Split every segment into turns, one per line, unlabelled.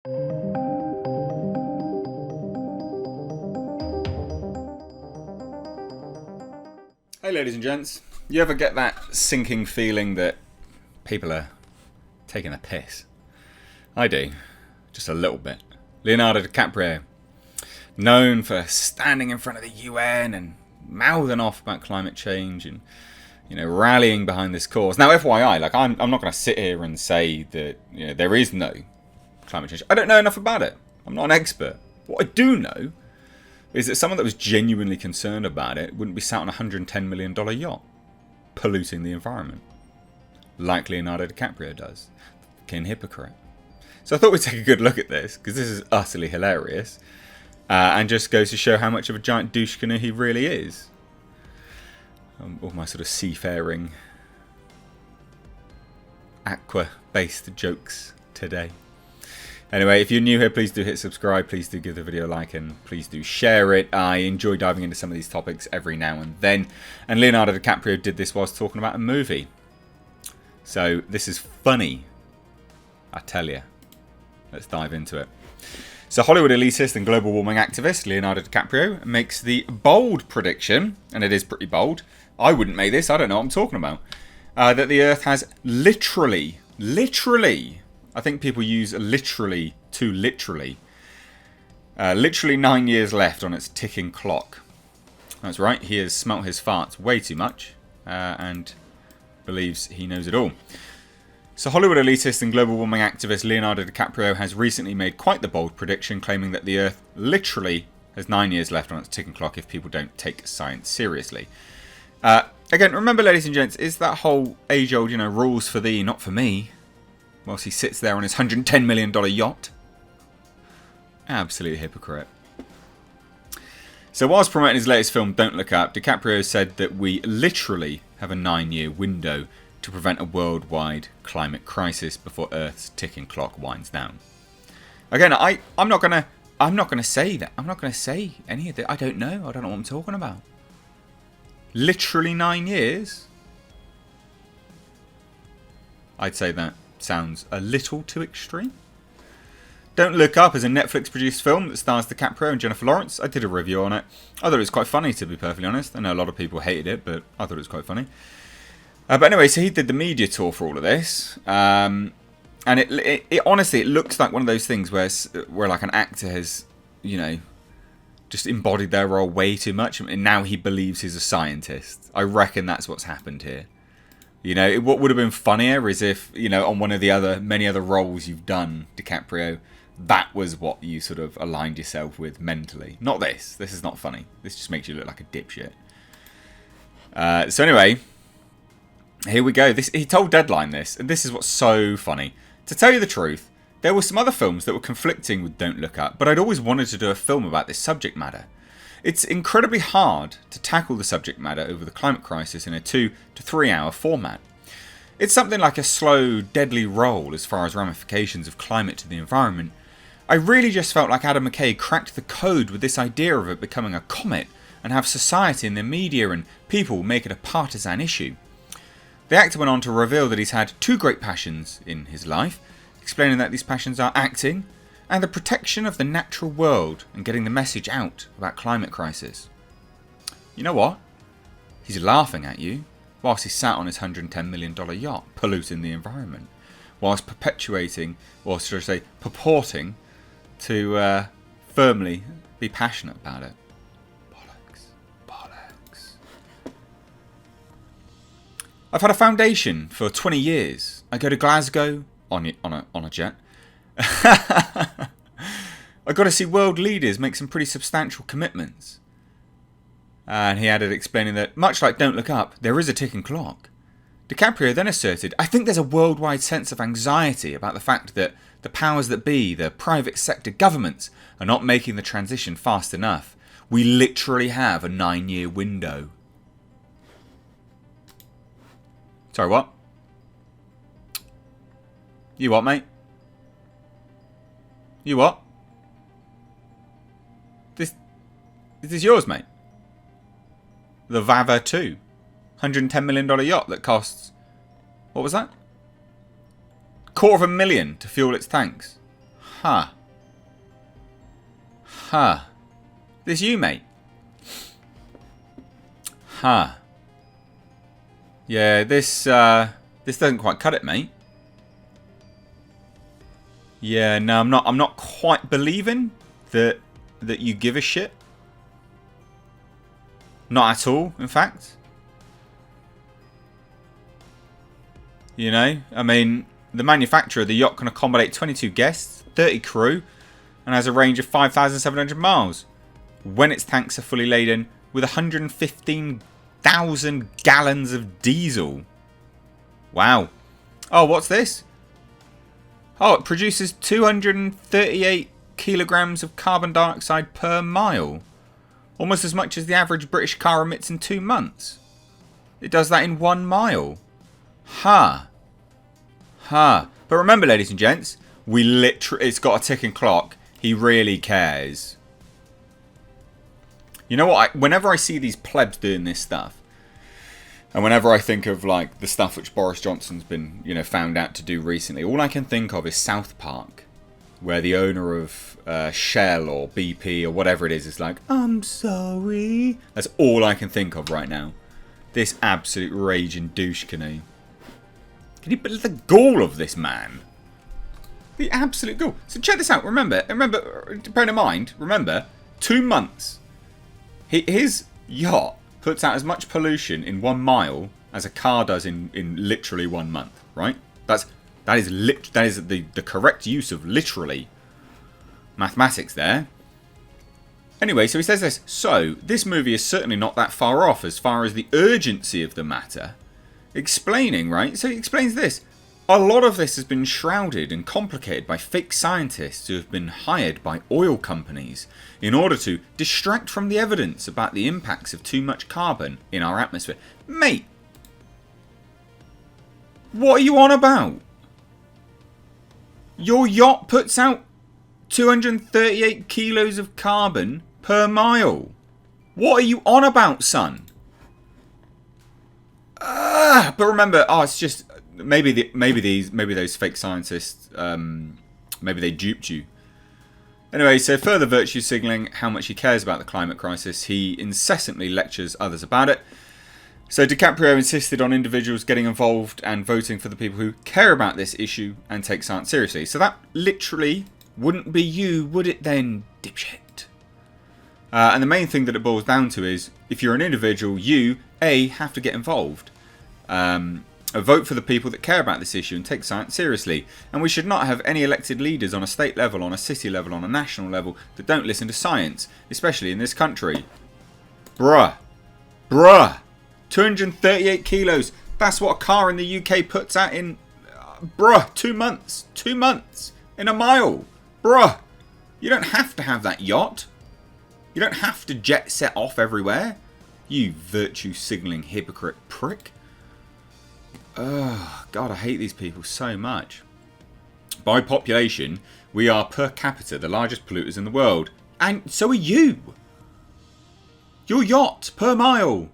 Hey ladies and gents, you ever get that sinking feeling that people are taking a piss? I do, just a little bit. Leonardo DiCaprio, known for standing in front of the UN and mouthing off about climate change and, you know, rallying behind this cause. Now, FYI, like I'm not going to sit here and say that, you know, there is no climate change. I don't know enough about it. I'm not an expert. What I do know is that someone that was genuinely concerned about it wouldn't be sat on a $110 million yacht polluting the environment like Leonardo DiCaprio does. Fucking hypocrite. So I thought we'd take a good look at this because this is utterly hilarious and just goes to show how much of a giant douche canoe he really is. All my sort of seafaring aqua-based jokes today. Anyway, if you're new here, please do hit subscribe, please do give the video a like, and please do share it. I enjoy diving into some of these topics every now and then. And Leonardo DiCaprio did this whilst talking about a movie. So this is funny, I tell you. Let's dive into it. So Hollywood elitist and global warming activist Leonardo DiCaprio makes the bold prediction, and it is pretty bold. I wouldn't make this, I don't know what I'm talking about. That the Earth has literally, I think people use literally too literally. Literally 9 years left on its ticking clock. That's right, he has smelt his farts way too much and believes he knows it all. So Hollywood elitist and global warming activist Leonardo DiCaprio has recently made quite the bold prediction, claiming that the Earth literally has 9 years left on its ticking clock if people don't take science seriously. Again, remember, ladies and gents, is that whole age-old, you know, rules for thee, not for me, whilst he sits there on his $110 million yacht. Absolute hypocrite. So whilst promoting his latest film, Don't Look Up, DiCaprio said that we literally have a 9-year window to prevent a worldwide climate crisis before Earth's ticking clock winds down. Again, I'm not gonna say that. I'm not gonna say any of that. I don't know what I'm talking about. Literally 9 years? I'd say that sounds a little too extreme. Don't Look Up is a Netflix-produced film that stars DiCaprio and Jennifer Lawrence. I did a review on it. I thought it was quite funny, to be perfectly honest. I know a lot of people hated it, but I thought it was quite funny. But anyway, so he did the media tour for all of this. And it honestly, it looks like one of those things where like an actor has, you know, just embodied their role way too much. And now he believes he's a scientist. I reckon that's what's happened here. You know, what would have been funnier is if, you know, on one of the many other roles you've done, DiCaprio, that was what you sort of aligned yourself with mentally. Not this. This is not funny. This just makes you look like a dipshit. So anyway, here we go. He told Deadline this, and this is what's so funny. To tell you the truth, there were some other films that were conflicting with Don't Look Up, but I'd always wanted to do a film about this subject matter. It's incredibly hard to tackle the subject matter over the climate crisis in a 2 to 3 hour format. It's something like a slow, deadly roll as far as ramifications of climate to the environment. I really just felt like Adam McKay cracked the code with this idea of it becoming a comet and have society and the media and people make it a partisan issue. The actor went on to reveal that he's had 2 great passions in his life, explaining that these passions are acting and the protection of the natural world and getting the message out about climate crisis. You know what? He's laughing at you whilst he's sat on his $110 million yacht polluting the environment, whilst purporting to firmly be passionate about it. Bollocks. I've had a foundation for 20 years. I go to Glasgow on a jet. I got to see world leaders make some pretty substantial commitments. And he added, explaining that, much like Don't Look Up, there is a ticking clock. DiCaprio then asserted, I think there's a worldwide sense of anxiety about the fact that the powers that be, the private sector governments, are not making the transition fast enough. We literally have a 9-year window. Sorry, what? You what, mate? You what? Is this yours, mate? The Vava 2. $110 million yacht that costs... What was that? $250,000 to fuel its tanks. Huh. Huh. This you, mate? Huh. Yeah, this doesn't quite cut it, mate. Yeah, no, I'm not quite believing that you give a shit. Not at all, in fact. You know, I mean, the manufacturer of the yacht can accommodate 22 guests, 30 crew, and has a range of 5,700 miles. When its tanks are fully laden with 115,000 gallons of diesel. Wow. Oh, what's this? Oh, it produces 238 kilograms of carbon dioxide per mile. Almost as much as the average British car emits in 2 months. It does that in 1 mile. Huh. Huh. But remember, ladies and gents, it's got a ticking clock. He really cares. You know what? Whenever I see these plebs doing this stuff, and whenever I think of like the stuff which Boris Johnson's been, you know, found out to do recently, all I can think of is South Park, where the owner of Shell or BP or whatever it is like, I'm sorry. That's all I can think of right now. This absolute raging douche canoe. Can you believe the gall of this man? The absolute gall. So check this out. Remember, bear in mind, remember, 2 months. His yacht puts out as much pollution in 1 mile as a car does in literally 1 month, right? That is the correct use of literally. Mathematics there. Anyway, so he says this. So, this movie is certainly not that far off as far as the urgency of the matter. Explaining, right? So he explains this. A lot of this has been shrouded and complicated by fake scientists who have been hired by oil companies in order to distract from the evidence about the impacts of too much carbon in our atmosphere. Mate, what are you on about? Your yacht puts out 238 kilos of carbon per mile. What are you on about, son? But remember, it's just maybe those fake scientists, maybe they duped you. Anyway, so further virtue signalling how much he cares about the climate crisis, he incessantly lectures others about it. So DiCaprio insisted on individuals getting involved and voting for the people who care about this issue and take science seriously. So that literally wouldn't be you, would it then, dipshit? And the main thing that it boils down to is, if you're an individual, you, A, have to get involved. Vote for the people that care about this issue and take science seriously. And we should not have any elected leaders on a state level, on a city level, on a national level that don't listen to science, especially in this country. Bruh. 238 kilos. That's what a car in the UK puts out in, 2 months. 2 months. In a mile. Bruh. You don't have to have that yacht. You don't have to jet set off everywhere. You virtue signalling hypocrite prick. Oh, God, I hate these people so much. By population, we are per capita the largest polluters in the world. And so are you. Your yacht, per mile,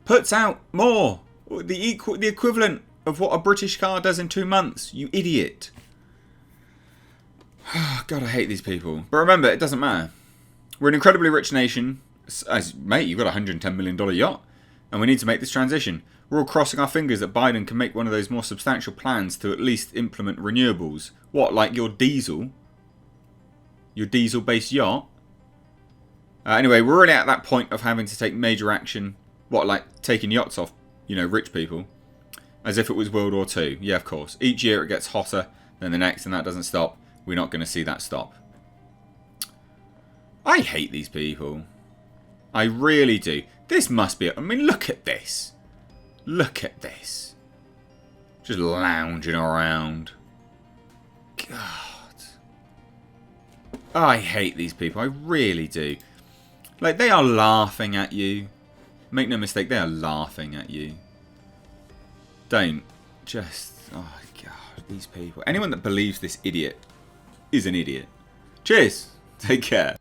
puts out more. The equivalent of what a British car does in 2 months. You idiot. God, I hate these people. But remember, it doesn't matter. We're an incredibly rich nation. Mate, you've got a $110 million yacht. And we need to make this transition. We're all crossing our fingers that Biden can make one of those more substantial plans to at least implement renewables. What, like your diesel? Your diesel-based yacht? Anyway, we're already at that point of having to take major action. What, like taking yachts off, rich people? As if it was World War II. Yeah, of course. Each year it gets hotter than the next, and that doesn't stop. We're not going to see that stop. I hate these people. I really do. This must be... look at this. Look at this. Just lounging around. God. I hate these people. I really do. Like, they are laughing at you. Make no mistake, they are laughing at you. Don't. Just... Oh, God. These people. Anyone that believes this idiot is an idiot. Cheers. Take care.